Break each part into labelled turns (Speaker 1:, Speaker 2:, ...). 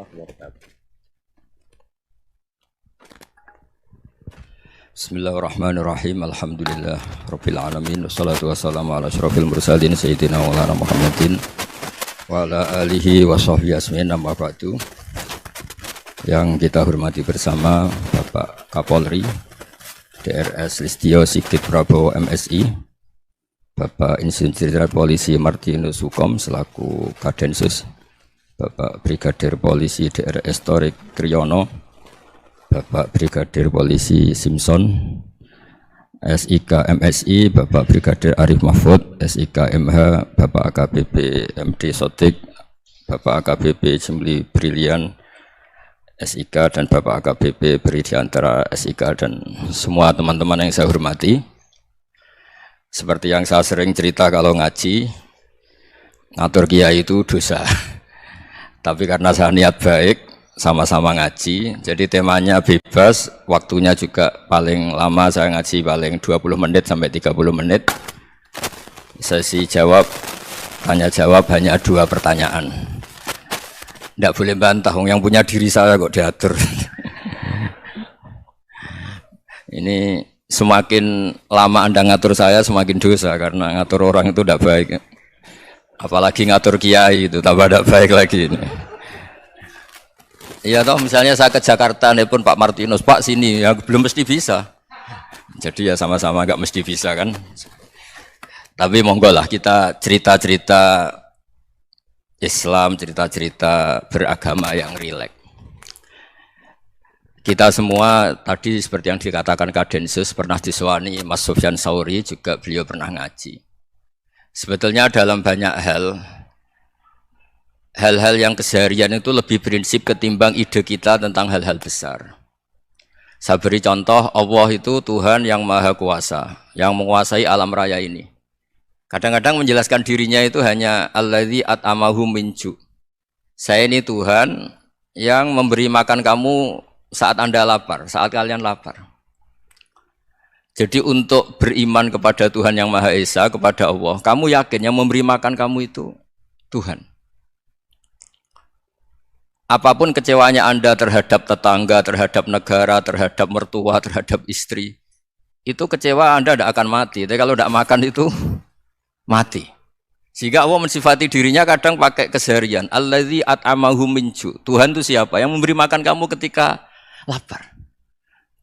Speaker 1: warahmatullahi wabarakatuh. Bismillahirrahmanirrahim. Alhamdulillah rabbil alamin wassalatu wassalamu ala asyrofil mursalin sayyidina wa lana Muhammadin wa ala alihi wa sahbihi asmin amma ba'du. Yang kita hormati bersama Bapak Kapolri DRS Listio Sigit Prabowo MSI, Bapak Insinyur Jenderal Polisi Martinus Hukom selaku Kadensus, Bapak Brigadir Polisi DRS Torik Kriyono, Bapak Brigadir Polisi Simpson, SIK MSI, Bapak Brigadir Arif Mahfud, SIK MH, Bapak AKBP MD Sotik, Bapak AKBP Jimli Brilian, SIK, dan Bapak AKBP Beri Diantara SIK, dan semua teman-teman yang saya hormati. Seperti yang saya sering cerita kalau ngaji, ngatur kiai itu dosa. Tapi karena saya niat baik, sama-sama ngaji, jadi temanya bebas, waktunya juga paling lama saya ngaji paling 20 menit sampai 30 menit. Sesi jawab, tanya jawab hanya 2 pertanyaan. Tidak boleh bantah, yang punya diri saya kok diatur. Ini semakin lama Anda ngatur saya, semakin dosa, karena ngatur orang itu tidak baik. Apalagi ngatur kiai itu, tambah tidak baik lagi ini. Iya toh, misalnya saya ke Jakarta, nelpon Pak Martinus, Pak sini, ya belum mesti bisa. Jadi ya sama-sama nggak mesti bisa kan. Tapi monggo lah kita cerita-cerita Islam, cerita-cerita beragama yang rileks. Kita semua tadi seperti yang dikatakan Kadensus pernah disewani Mas Sufyan Sauri, juga beliau pernah ngaji. Sebetulnya dalam banyak hal-hal yang keseharian itu lebih prinsip ketimbang ide kita tentang hal-hal besar. Saya beri contoh, Allah itu Tuhan yang maha kuasa, yang menguasai alam raya ini. Kadang-kadang menjelaskan dirinya itu hanya alladzi at'amahum min ju'. Saya ini Tuhan yang memberi makan kamu saat Anda lapar, saat kalian lapar. Jadi untuk beriman kepada Tuhan yang Maha Esa, kepada Allah, kamu yakin yang memberi makan kamu itu Tuhan. Apapun kecewanya Anda terhadap tetangga, terhadap negara, terhadap mertua, terhadap istri, itu kecewa Anda tidak akan mati. Tapi kalau tidak makan itu mati. Sehingga Allah mensifati dirinya kadang pakai keseharian. Alladzi at'amahum min ju'. Tuhan itu siapa? Yang memberi makan kamu ketika lapar.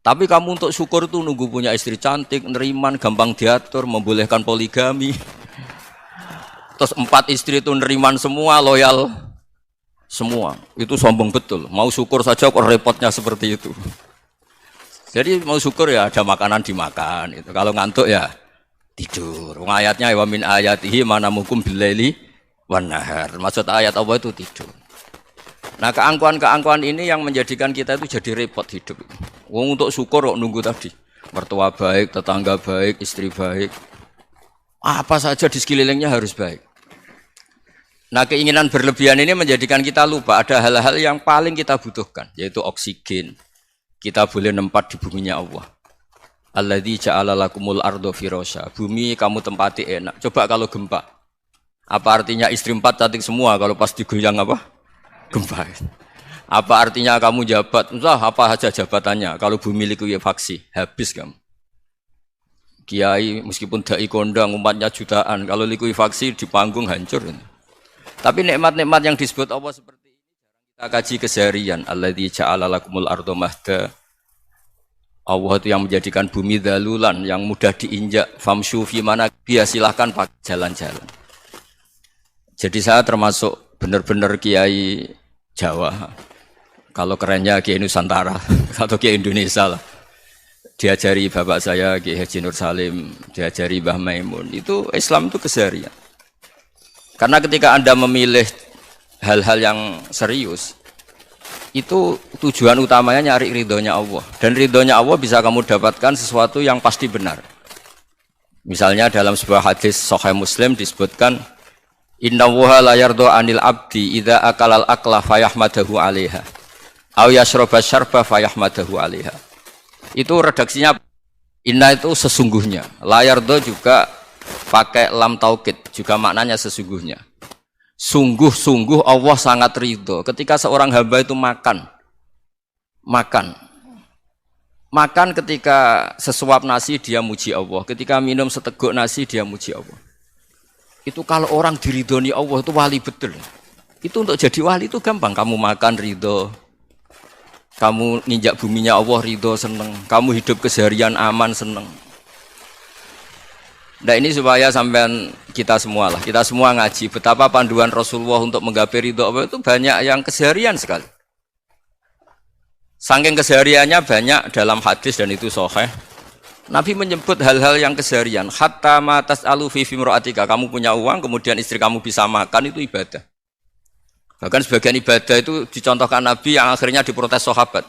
Speaker 1: Tapi kamu untuk syukur itu nunggu punya istri cantik, neriman, gampang diatur, membolehkan poligami. Terus 4 istri itu neriman semua, loyal semua. Itu sombong betul. Mau syukur saja kok repotnya seperti itu. Jadi mau syukur ya ada makanan dimakan. Itu. Kalau ngantuk ya tidur. Ayatnya wa min ayatihi manamukum billaili wan nahar. Maksud ayat Allah itu tidur. Nah, keangkuhan-keangkuhan ini yang menjadikan kita itu jadi repot hidup. Wong untuk syukur kok nunggu tadi. Mertua baik, tetangga baik, istri baik. Apa saja di sekelilingnya harus baik. Nah, keinginan berlebihan ini menjadikan kita lupa ada hal-hal yang paling kita butuhkan, yaitu oksigen. Kita boleh nempat di buminya Allah. Alladzi ja'ala lakumul ardo firasya. Bumi kamu tempati enak. Coba kalau gempa. Apa artinya istri 4 cantik semua kalau pas digoyang apa? Gempa. Apa artinya kamu jabat? Entah apa saja jabatannya. Kalau bumi likuifaksi, habis kamu. Kiai meskipun dai kondang umatnya jutaan, kalau likuifaksi di panggung hancur. Tapi nikmat-nikmat yang disebut Allah seperti ini kita kaji keseharian. Alladzi ja'ala lakumul ardo mahda. Allah itu yang menjadikan bumi dalulan, yang mudah diinjak. Famshu fi mana biya, silahkan pakai jalan-jalan. Jadi saya termasuk benar-benar kiai Jawa. Kalau kerennya Kiai Nusantara atau Kiai Indonesia lah. Diajari bapak saya Kiai Haji Nur Salim, diajari Mbah Maimun. Itu Islam itu keseharian. Karena ketika Anda memilih hal-hal yang serius, itu tujuan utamanya nyari ridhonya Allah. Dan ridhonya Allah bisa kamu dapatkan sesuatu yang pasti benar. Misalnya dalam sebuah hadis Sahih Muslim disebutkan, Inna wuha la yardo anil abdi idha akalal akla fayahmadahu alaiha aw yashroba syarba fayahmadahu alaiha. Itu redaksinya inna itu sesungguhnya, la yardo juga pakai lam taukid, juga maknanya sesungguhnya. Sungguh-sungguh Allah sangat ridho ketika seorang hamba itu makan. Makan ketika sesuap nasi dia muji Allah. Ketika minum seteguk nasi dia muji Allah. Itu kalau orang diridhoni Allah itu wali betul. Itu untuk jadi wali itu gampang. Kamu makan ridho. Kamu nginjak buminya Allah ridho seneng. Kamu hidup keseharian aman seneng. Nah ini supaya sampean kita semua ngaji betapa panduan Rasulullah untuk menggapai ridho Allah itu banyak yang keseharian sekali. Saking kesehariannya banyak dalam hadis dan itu sahih. Nabi menyebut hal-hal yang keseharian. Hatta ma tas'alu fi imra'atika, kamu punya uang kemudian istri kamu bisa makan itu ibadah. Bahkan sebagian ibadah itu dicontohkan Nabi yang akhirnya diprotes sahabat.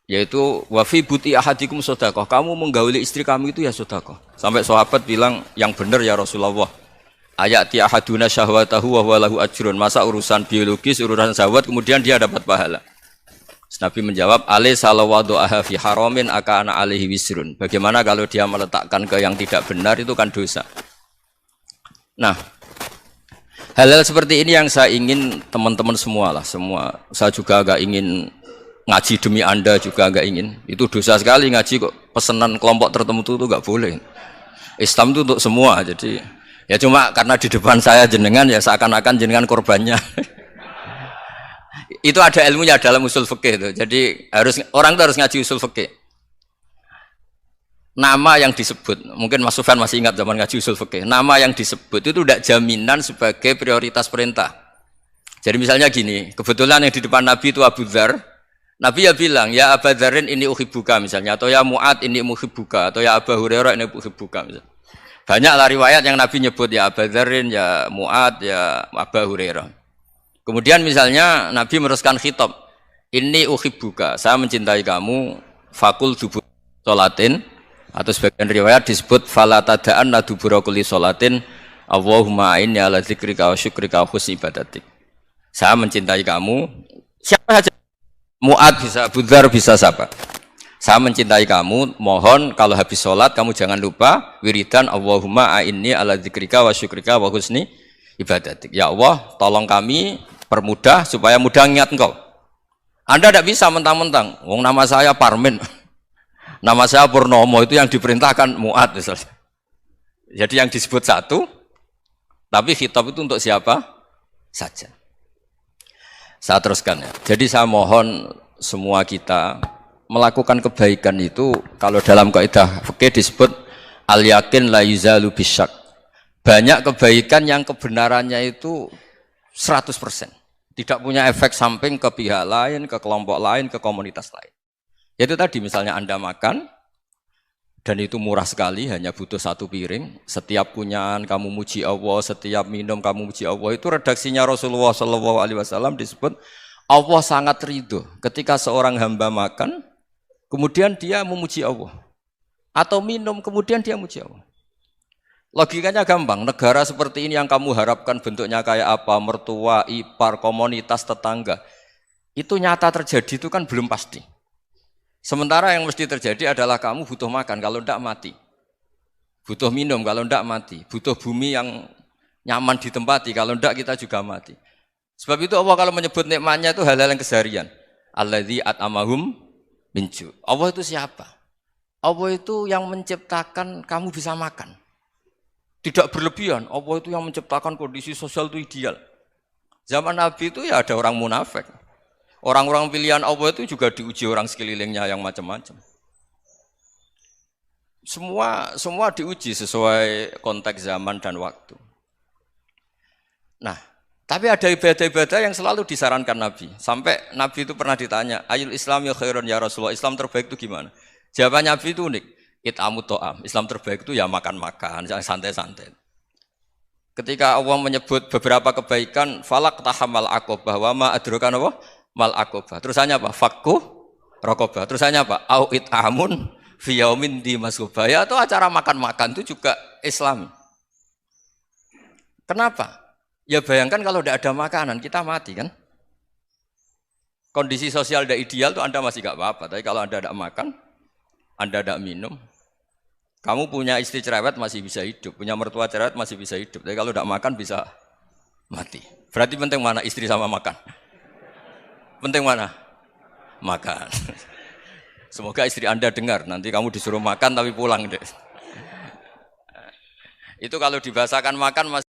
Speaker 1: Yaitu wa fi buti ahadikum sedekah, kamu menggauli istri kamu itu ya sedekah. Sampai sahabat bilang yang benar ya Rasulullah. Ayati ahaduna syahwatahu wa huwa lahu ajrun. Masa urusan biologis, urusan syahwat kemudian dia dapat pahala. Nabi menjawab, alaysa lawadhu'aha fi haramin akana alaihi wisrun. Bagaimana kalau dia meletakkan ke yang tidak benar itu kan dosa. Nah, hal-hal seperti ini yang saya ingin teman-teman semua lah, semua. Saya juga agak ingin ngaji demi Anda juga agak ingin. Itu dosa sekali ngaji kok pesanan kelompok tertentu itu enggak boleh. Islam itu untuk semua. Jadi ya cuma karena di depan saya jenengan ya seakan-akan jenengan korbannya. Itu ada ilmunya dalam usul fikih itu. Jadi orang itu harus ngaji usul fikih. Nama yang disebut, mungkin Mas Sufyan masih ingat zaman ngaji usul fikih. Nama yang disebut itu tidak jaminan sebagai prioritas perintah. Jadi misalnya gini, kebetulan yang di depan Nabi itu Abu Dzar. Nabi ya bilang, ya Aba Dzarin ini uhibbuka misalnya, atau ya Mu'ad ini muhibbuka, atau ya Aba Hurairah ini uhibbuka misalnya. Banyaklah riwayat yang Nabi nyebut ya Aba Dzarin, ya Mu'ad, ya Aba Hurairah. Kemudian misalnya Nabi meneruskan khitab, ini uhibbuka, saya mencintai kamu, fakul dubur sholatin, atau sebagian riwayat disebut fala tada'anna dubura kulli sholatin, Allahumma inni ala dzikrika wa syukrika wa husni ibadatik. Saya mencintai kamu, siapa saja. Mu'ad bisa, Abu Dzar bisa siapa? Saya mencintai kamu, mohon kalau habis sholat kamu jangan lupa wiridan Allahumma a'inni ala dzikrika wa syukrika wa husni ibadatik. Ya Allah, tolong kami permudah supaya mudah ingat engkau. Anda tidak bisa mentang-mentang, wong nama saya Parmin, nama saya Purnomo, itu yang diperintahkan Mu'ad misalnya. Jadi yang disebut satu, tapi khitab itu untuk siapa saja. Saya teruskan ya. Jadi saya mohon semua kita melakukan kebaikan itu kalau dalam kaidah fikih disebut al yakin la yuzalu bisyak. Banyak kebaikan yang kebenarannya itu 100%. Tidak punya efek samping ke pihak lain, ke kelompok lain, ke komunitas lain. Yaitu tadi misalnya Anda makan dan itu murah sekali, hanya butuh satu piring. Setiap kunyahan kamu muji Allah, setiap minum kamu muji Allah. Itu redaksinya Rasulullah SAW disebut Allah sangat ridho ketika seorang hamba makan, kemudian dia memuji Allah. Atau minum, kemudian dia muji Allah. Logikanya gampang, negara seperti ini yang kamu harapkan bentuknya kayak apa, mertua, ipar, komunitas, tetangga. Itu nyata terjadi itu kan belum pasti. Sementara yang mesti terjadi adalah kamu butuh makan, kalau tidak mati. Butuh minum, kalau tidak mati. Butuh bumi yang nyaman ditempati, kalau tidak kita juga mati. Sebab itu Allah kalau menyebut nikmatnya itu hal-hal yang keseharian. Alladzi at'amahum min ju'. Allah itu siapa? Allah itu yang menciptakan kamu bisa makan. Tidak berlebihan, Allah itu yang menciptakan kondisi sosial itu ideal. Zaman Nabi itu ya ada orang munafik. Orang-orang pilihan Allah itu juga diuji orang sekelilingnya yang macam-macam. Semua diuji sesuai konteks zaman dan waktu. Nah, tapi ada ibadah-ibadah yang selalu disarankan Nabi. Sampai Nabi itu pernah ditanya, ayul Islam ya khairun ya Rasulullah, Islam terbaik itu gimana? Jawaban Nabi itu unik. It'amu to'am. Islam terbaik itu ya makan-makan, santai-santai. Ketika Allah menyebut beberapa kebaikan, falak tahamal aqobah wa ma adrokan apa? Mal aqobah. Terusannya apa? Fakku raqobah. Terusannya apa? Au it'amun fi yaumin di masghubah. Ya, atau acara makan-makan itu juga Islam. Kenapa? Ya bayangkan kalau tidak ada makanan, kita mati kan? Kondisi sosial tidak ideal itu Anda masih gak apa-apa. Tapi kalau Anda tidak makan, Anda tidak minum, kamu punya istri cerewet masih bisa hidup, punya mertua cerewet masih bisa hidup. Tapi kalau tidak makan bisa mati. Berarti penting mana istri sama makan? Penting mana? Makan. Semoga istri Anda dengar, nanti kamu disuruh makan tapi pulang deh. Itu kalau dibahasakan makan masih